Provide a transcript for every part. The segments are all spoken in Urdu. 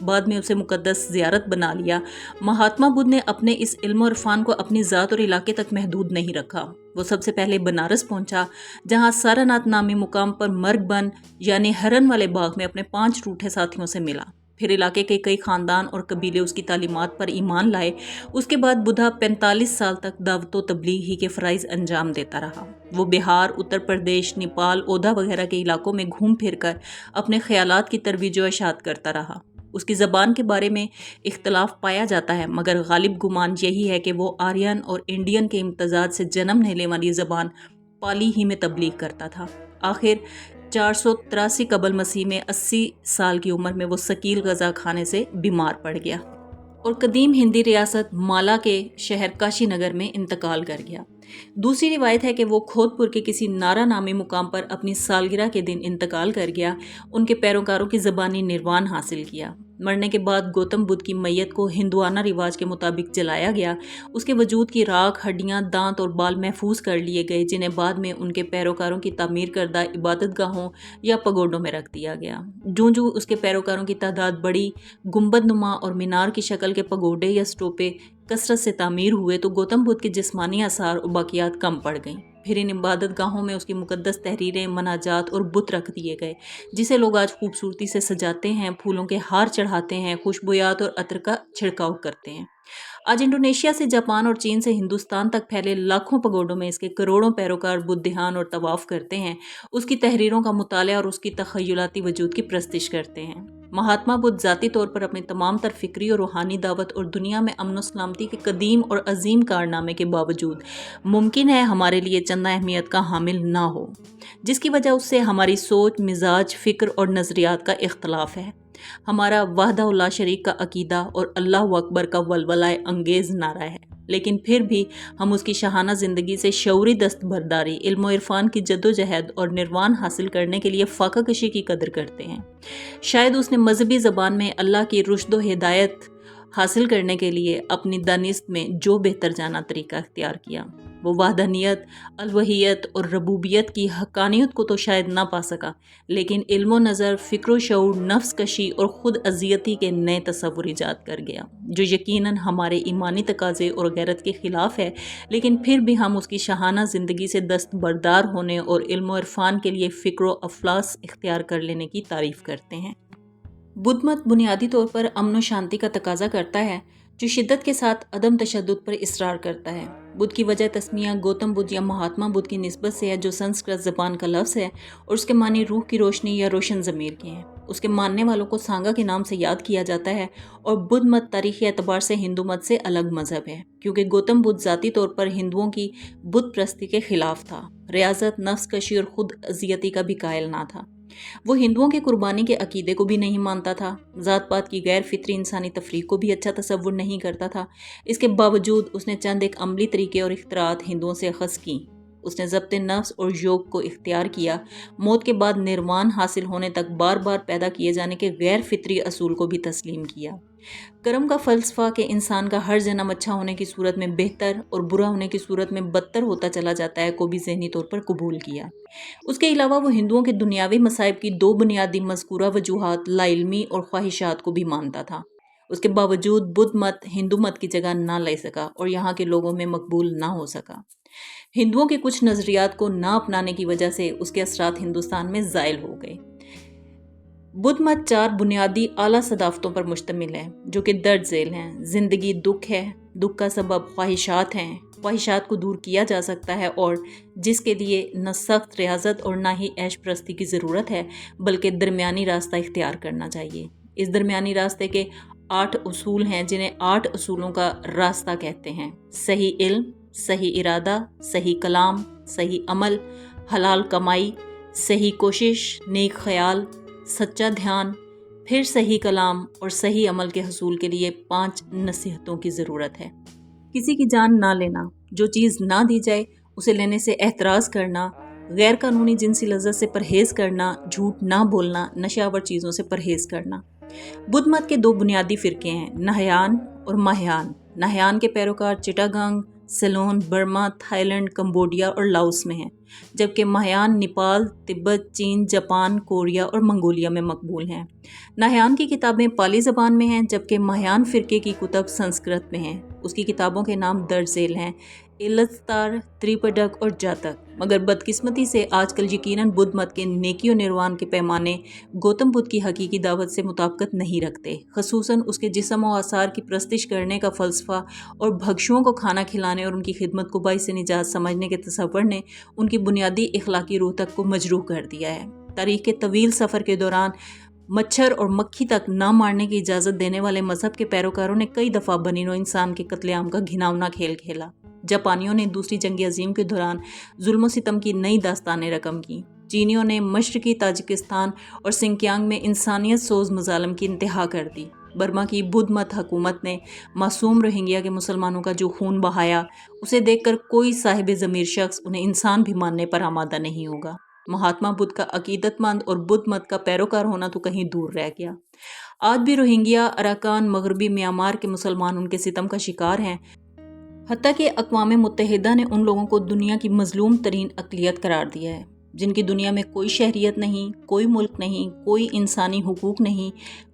بعد میں اسے مقدس زیارت بنا لیا۔ مہاتما بدھ نے اپنے اس علم اور عرفان کو اپنی ذات اور علاقے تک محدود نہیں رکھا۔ وہ سب سے پہلے بنارس پہنچا، جہاں سارناتھ نامی مقام پر مرگ بن یعنی ہرن والے باغ میں اپنے 5 روٹھے ساتھیوں سے ملا۔ پھر علاقے کے کئی خاندان اور قبیلے اس کی تعلیمات پر ایمان لائے۔ اس کے بعد بدھا 45 سال تک دعوت و تبلیغ ہی کے فرائض انجام دیتا رہا۔ وہ بہار، اتر پردیش، نیپال، اوودھا وغیرہ کے علاقوں میں گھوم پھر کر اپنے خیالات کی ترویج و اشاعت کرتا رہا۔ اس کی زبان کے بارے میں اختلاف پایا جاتا ہے، مگر غالب گمان یہی ہے کہ وہ آرین اور انڈین کے امتزاج سے جنم لینے والی زبان پالی ہی میں تبلیغ کرتا تھا۔ آخر 483 قبل مسیح میں 80 سال کی عمر میں وہ ثقیل غذا کھانے سے بیمار پڑ گیا اور قدیم ہندی ریاست مالا کے شہر کاشی نگر میں انتقال کر گیا۔ دوسری روایت ہے کہ وہ کھود پور کے کسی نارا نامی مقام پر اپنی سالگرہ کے دن انتقال کر گیا۔ ان کے پیروکاروں کی زبانی نروان حاصل کیا۔ مرنے کے بعد گوتم بدھ کی میت کو ہندوانہ رواج کے مطابق جلایا گیا۔ اس کے وجود کی راکھ، ہڈیاں، دانت اور بال محفوظ کر لیے گئے، جنہیں بعد میں ان کے پیروکاروں کی تعمیر کردہ عبادت گاہوں یا پگوڈوں میں رکھ دیا گیا۔ جوں جوں اس کے پیروکاروں کی تعداد بڑھی، گنبد نما اور مینار کی شکل کے پگوڈے یا اسٹوپے کثرت سے تعمیر ہوئے، تو گوتم بدھ کے جسمانی آثار اور باقیات کم پڑ گئیں۔ پھر ان عبادت گاہوں میں اس کی مقدس تحریریں، مناجات اور بت رکھ دیے گئے، جسے لوگ آج خوبصورتی سے سجاتے ہیں، پھولوں کے ہار چڑھاتے ہیں، خوشبویات اور عطر کا چھڑکاؤ کرتے ہیں۔ آج انڈونیشیا سے جاپان اور چین سے ہندوستان تک پھیلے لاکھوں پگوڈوں میں اس کے کروڑوں پیروکار بدھ دھیان اور طواف کرتے ہیں، اس کی تحریروں کا مطالعہ اور اس کی تخیلاتی وجود کی پرستش کرتے ہیں۔ مہاتما بدھ ذاتی طور پر اپنے تمام تر فکری اور روحانی دعوت اور دنیا میں امن و سلامتی کے قدیم اور عظیم کارنامے کے باوجود ممکن ہے ہمارے لیے چندہ اہمیت کا حامل نہ ہو، جس کی وجہ اس سے ہماری سوچ، مزاج، فکر اور نظریات کا اختلاف ہے۔ ہمارا وحدہ لا شریک کا عقیدہ اور اللہ اکبر کا ولولہ انگیز نعرہ ہے، لیکن پھر بھی ہم اس کی شاہانہ زندگی سے شعوری دستبرداری، علم و عرفان کی جدوجہد اور نروان حاصل کرنے کے لیے فاقہ کشی کی قدر کرتے ہیں۔ شاید اس نے مذہبی زبان میں اللہ کی رشد و ہدایت حاصل کرنے کے لیے اپنی دانست میں جو بہتر جانا طریقہ اختیار کیا، وہ وحدانیت، الوہیت اور ربوبیت کی حقانیت کو تو شاید نہ پا سکا، لیکن علم و نظر، فکر و شعور، نفس کشی اور خود اذیتی کے نئے تصور ایجاد کر گیا، جو یقیناً ہمارے ایمانی تقاضے اور غیرت کے خلاف ہے، لیکن پھر بھی ہم اس کی شاہانہ زندگی سے دستبردار ہونے اور علم و عرفان کے لیے فکر و افلاس اختیار کر لینے کی تعریف کرتے ہیں۔ بدھ مت بنیادی طور پر امن و شانتی کا تقاضا کرتا ہے، جو شدت کے ساتھ عدم تشدد پر اصرار کرتا ہے۔ بدھ کی وجہ تسمیہ گوتم بدھ یا مہاتما بدھ کی نسبت سے ہے، جو سنسکرت زبان کا لفظ ہے اور اس کے معنی روح کی روشنی یا روشن ضمیر کے ہیں۔ اس کے ماننے والوں کو سانگا کے نام سے یاد کیا جاتا ہے، اور بدھ مت تاریخی اعتبار سے ہندو مت سے الگ مذہب ہے، کیونکہ گوتم بدھ ذاتی طور پر ہندوؤں کی بت پرستی کے خلاف تھا، ریاضت، نفس کشی اور خود اذیتی کا بھی قائل نہ تھا۔ وہ ہندوؤں کے قربانی کے عقیدے کو بھی نہیں مانتا تھا، ذات پات کی غیر فطری انسانی تفریق کو بھی اچھا تصور نہیں کرتا تھا۔ اس کے باوجود اس نے چند ایک عملی طریقے اور اختراعات ہندوؤں سے اخذ کیں۔ اس نے ضبط نفس اور یوگ کو اختیار کیا، موت کے بعد نروان حاصل ہونے تک بار بار پیدا کیے جانے کے غیر فطری اصول کو بھی تسلیم کیا۔ کرم کا فلسفہ کہ انسان کا ہر جنم اچھا ہونے کی صورت میں بہتر اور برا ہونے کی صورت میں بدتر ہوتا چلا جاتا ہے کو بھی ذہنی طور پر قبول کیا۔ اس کے علاوہ وہ ہندوؤں کے دنیاوی مصائب کی 2 بنیادی مذکورہ وجوہات، لا علمی اور خواہشات کو بھی مانتا تھا۔ اس کے باوجود بدھ مت ہندو مت کی جگہ نہ لے سکا اور یہاں کے لوگوں میں مقبول نہ ہو سکا۔ ہندوؤں کے کچھ نظریات کو نہ اپنانے کی وجہ سے اس کے اثرات ہندوستان میں زائل ہو گئے۔ بدھ مت 4 بنیادی اعلیٰ صدافتوں پر مشتمل ہے، جو کہ درج ذیل ہیں۔ زندگی دکھ ہے، دکھ کا سبب خواہشات ہیں، خواہشات کو دور کیا جا سکتا ہے، اور جس کے لیے نہ سخت ریاضت اور نہ ہی عیش پرستی کی ضرورت ہے، بلکہ درمیانی راستہ اختیار کرنا چاہیے۔ اس درمیانی راستے کے 8 اصول ہیں، جنہیں 8 اصولوں کا راستہ کہتے ہیں: صحیح علم، صحیح ارادہ، صحیح کلام، صحیح عمل، حلال کمائی، صحیح کوشش، نیک خیال، سچا دھیان، پھر صحیح کلام اور صحیح عمل کے حصول کے لیے 5 نصیحتوں کی ضرورت ہے۔ کسی کی جان نہ لینا، جو چیز نہ دی جائے اسے لینے سے احتراز کرنا، غیر قانونی جنسی لذت سے پرہیز کرنا، جھوٹ نہ بولنا، نشہ آور چیزوں سے پرہیز کرنا۔ بدھ مت کے 2 بنیادی فرقے ہیں، نہیان اور مہیان۔ نہیان کے پیروکار چٹاگانگ، سیلون، برما، تھائی لینڈ، کمبوڈیا اور لاؤس میں ہیں، جبکہ مہیان نیپال، تبت، چین، جاپان، کوریا اور منگولیا میں مقبول ہیں۔ ناہیان کی کتابیں پالی زبان میں ہیں، جبکہ مہیان فرقے کی کتب سنسکرت میں ہیں۔ اس کی کتابوں کے نام درج ذیل ہیں: ایلستار، تریپٹک اور جاتک۔ مگر بدقسمتی سے آج کل یقیناً بدھ مت کے نیکی و نروان کے پیمانے گوتم بدھ کی حقیقی دعوت سے مطابقت نہیں رکھتے، خصوصاً اس کے جسم و آثار کی پرستش کرنے کا فلسفہ اور بھکشوؤں کو کھانا کھلانے اور ان کی خدمت کو باعث نجات سمجھنے کے تصور نے ان کی بنیادی اخلاقی روح تک کو مجروح کر دیا ہے۔ تاریخ کے طویل سفر کے دوران مچھر اور مکھی تک نہ مارنے کی اجازت دینے والے مذہب کے پیروکاروں نے کئی دفعہ بنی نوع انسان کے قتل عام کا گھناؤنا کھیل کھیلا۔ جاپانیوں نے دوسری جنگ عظیم کے دوران ظلم و ستم کی نئی داستانیں رقم کی۔ چینیوں نے مشرقی تاجکستان اور سنکیانگ میں انسانیت سوز مظالم کی انتہا کر دی۔ برما کی بدھ مت حکومت نے معصوم روہنگیا کے مسلمانوں کا جو خون بہایا، اسے دیکھ کر کوئی صاحب ضمیر شخص انہیں انسان بھی ماننے پر آمادہ نہیں ہوگا۔ مہاتما بدھ کا عقیدت مند اور بدھ مت کا پیروکار ہونا تو کہیں دور رہ گیا۔ آج بھی روہنگیا اراکان مغربی میانمار کے مسلمان ان کے ستم کا شکار ہیں، حتیٰ کہ اقوام متحدہ نے ان لوگوں کو دنیا کی مظلوم ترین اقلیت قرار دیا ہے، جن کی دنیا میں کوئی شہریت نہیں، کوئی ملک نہیں، کوئی انسانی حقوق نہیں،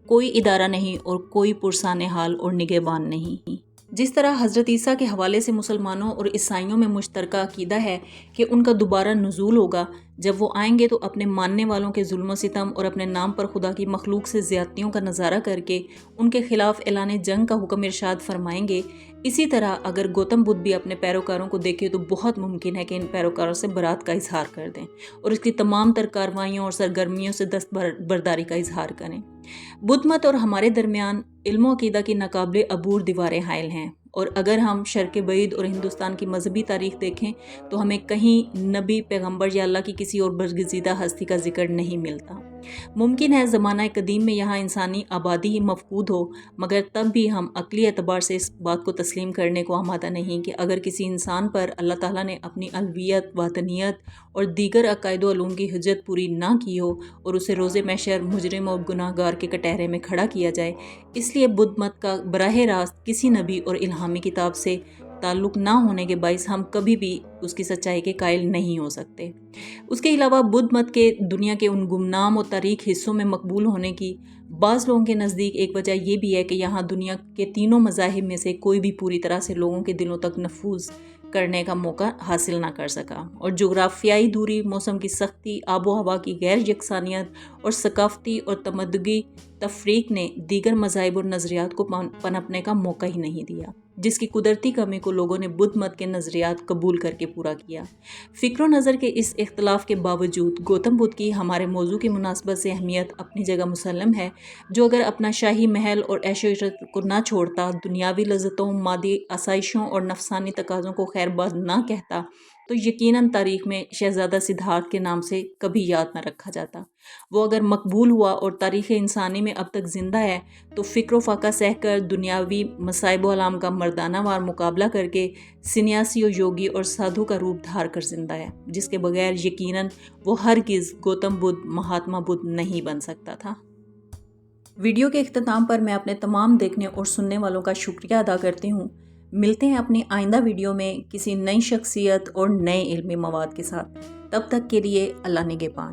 کوئی ادارہ نہیں اور کوئی پرسان حال اور نگہبان نہیں۔ جس طرح حضرت عیسیٰ کے حوالے سے مسلمانوں اور عیسائیوں میں مشترکہ عقیدہ ہے کہ ان کا دوبارہ نزول ہوگا، جب وہ آئیں گے تو اپنے ماننے والوں کے ظلم و ستم اور اپنے نام پر خدا کی مخلوق سے زیادتیوں کا نظارہ کر کے ان کے خلاف اعلان جنگ کا حکم ارشاد فرمائیں گے، اسی طرح اگر گوتم بدھ بھی اپنے پیروکاروں کو دیکھے تو بہت ممکن ہے کہ ان پیروکاروں سے برات کا اظہار کر دیں اور اس کی تمام تر کاروائیوں اور سرگرمیوں سے دستبرداری کا اظہار کریں۔ بدھ مت اور ہمارے درمیان علم و عقیدہ کی ناقابل عبور دیواریں حائل ہیں، اور اگر ہم شرق بعید اور ہندوستان کی مذہبی تاریخ دیکھیں تو ہمیں کہیں نبی، پیغمبر یا اللہ کی کسی اور برگزیدہ ہستی کا ذکر نہیں ملتا۔ ممکن ہے زمانہ قدیم میں یہاں انسانی آبادی ہی مفقود ہو، مگر تب بھی ہم عقلی اعتبار سے اس بات کو تسلیم کرنے کو آمادہ نہیں کہ اگر کسی انسان پر اللہ تعالیٰ نے اپنی الوہیت، وحدانیت اور دیگر عقائد و علوم کی حجت پوری نہ کی ہو اور اسے روز محشر مجرم اور گناہ گار کے کٹہرے میں کھڑا کیا جائے، اس لیے بدھ مت کا براہ راست کسی نبی اور الہامی کتاب سے تعلق نہ ہونے کے باعث ہم کبھی بھی اس کی سچائی کے قائل نہیں ہو سکتے۔ اس کے علاوہ بدھ مت کے دنیا کے ان گمنام اور تاریک حصوں میں مقبول ہونے کی بعض لوگوں کے نزدیک ایک وجہ یہ بھی ہے کہ یہاں دنیا کے تینوں مذاہب میں سے کوئی بھی پوری طرح سے لوگوں کے دلوں تک نفوذ کرنے کا موقع حاصل نہ کر سکا، اور جغرافیائی دوری، موسم کی سختی، آب و ہوا کی غیر یکسانیت اور ثقافتی اور تمدنی تفریق نے دیگر مذاہب اور نظریات کو پنپنے کا موقع ہی نہیں دیا، جس کی قدرتی کمی کو لوگوں نے بدھ مت کے نظریات قبول کر کے پورا کیا۔ فکر و نظر کے اس اختلاف کے باوجود گوتم بدھ کی ہمارے موضوع کی مناسبت سے اہمیت اپنی جگہ مسلم ہے، جو اگر اپنا شاہی محل اور عیش و عشرت کو نہ چھوڑتا، دنیاوی لذتوں، مادی آسائشوں اور نفسانی تقاضوں کو خیر باد نہ کہتا، تو یقیناً تاریخ میں شہزادہ سدھارتھ کے نام سے کبھی یاد نہ رکھا جاتا۔ وہ اگر مقبول ہوا اور تاریخ انسانی میں اب تک زندہ ہے تو فکر و فاقہ سہ کر، دنیاوی مصائب و آلام کا مردانہ وار مقابلہ کر کے، سنیاسی و یوگی اور سادھو کا روپ دھار کر زندہ ہے، جس کے بغیر یقیناً وہ ہرگز گوتم بدھ، مہاتما بدھ نہیں بن سکتا تھا۔ ویڈیو کے اختتام پر میں اپنے تمام دیکھنے اور سننے والوں کا شکریہ ادا کرتی ہوں۔ ملتے ہیں اپنی آئندہ ویڈیو میں کسی نئی شخصیت اور نئے علمی مواد کے ساتھ۔ تب تک کے لیے اللہ نگہبان۔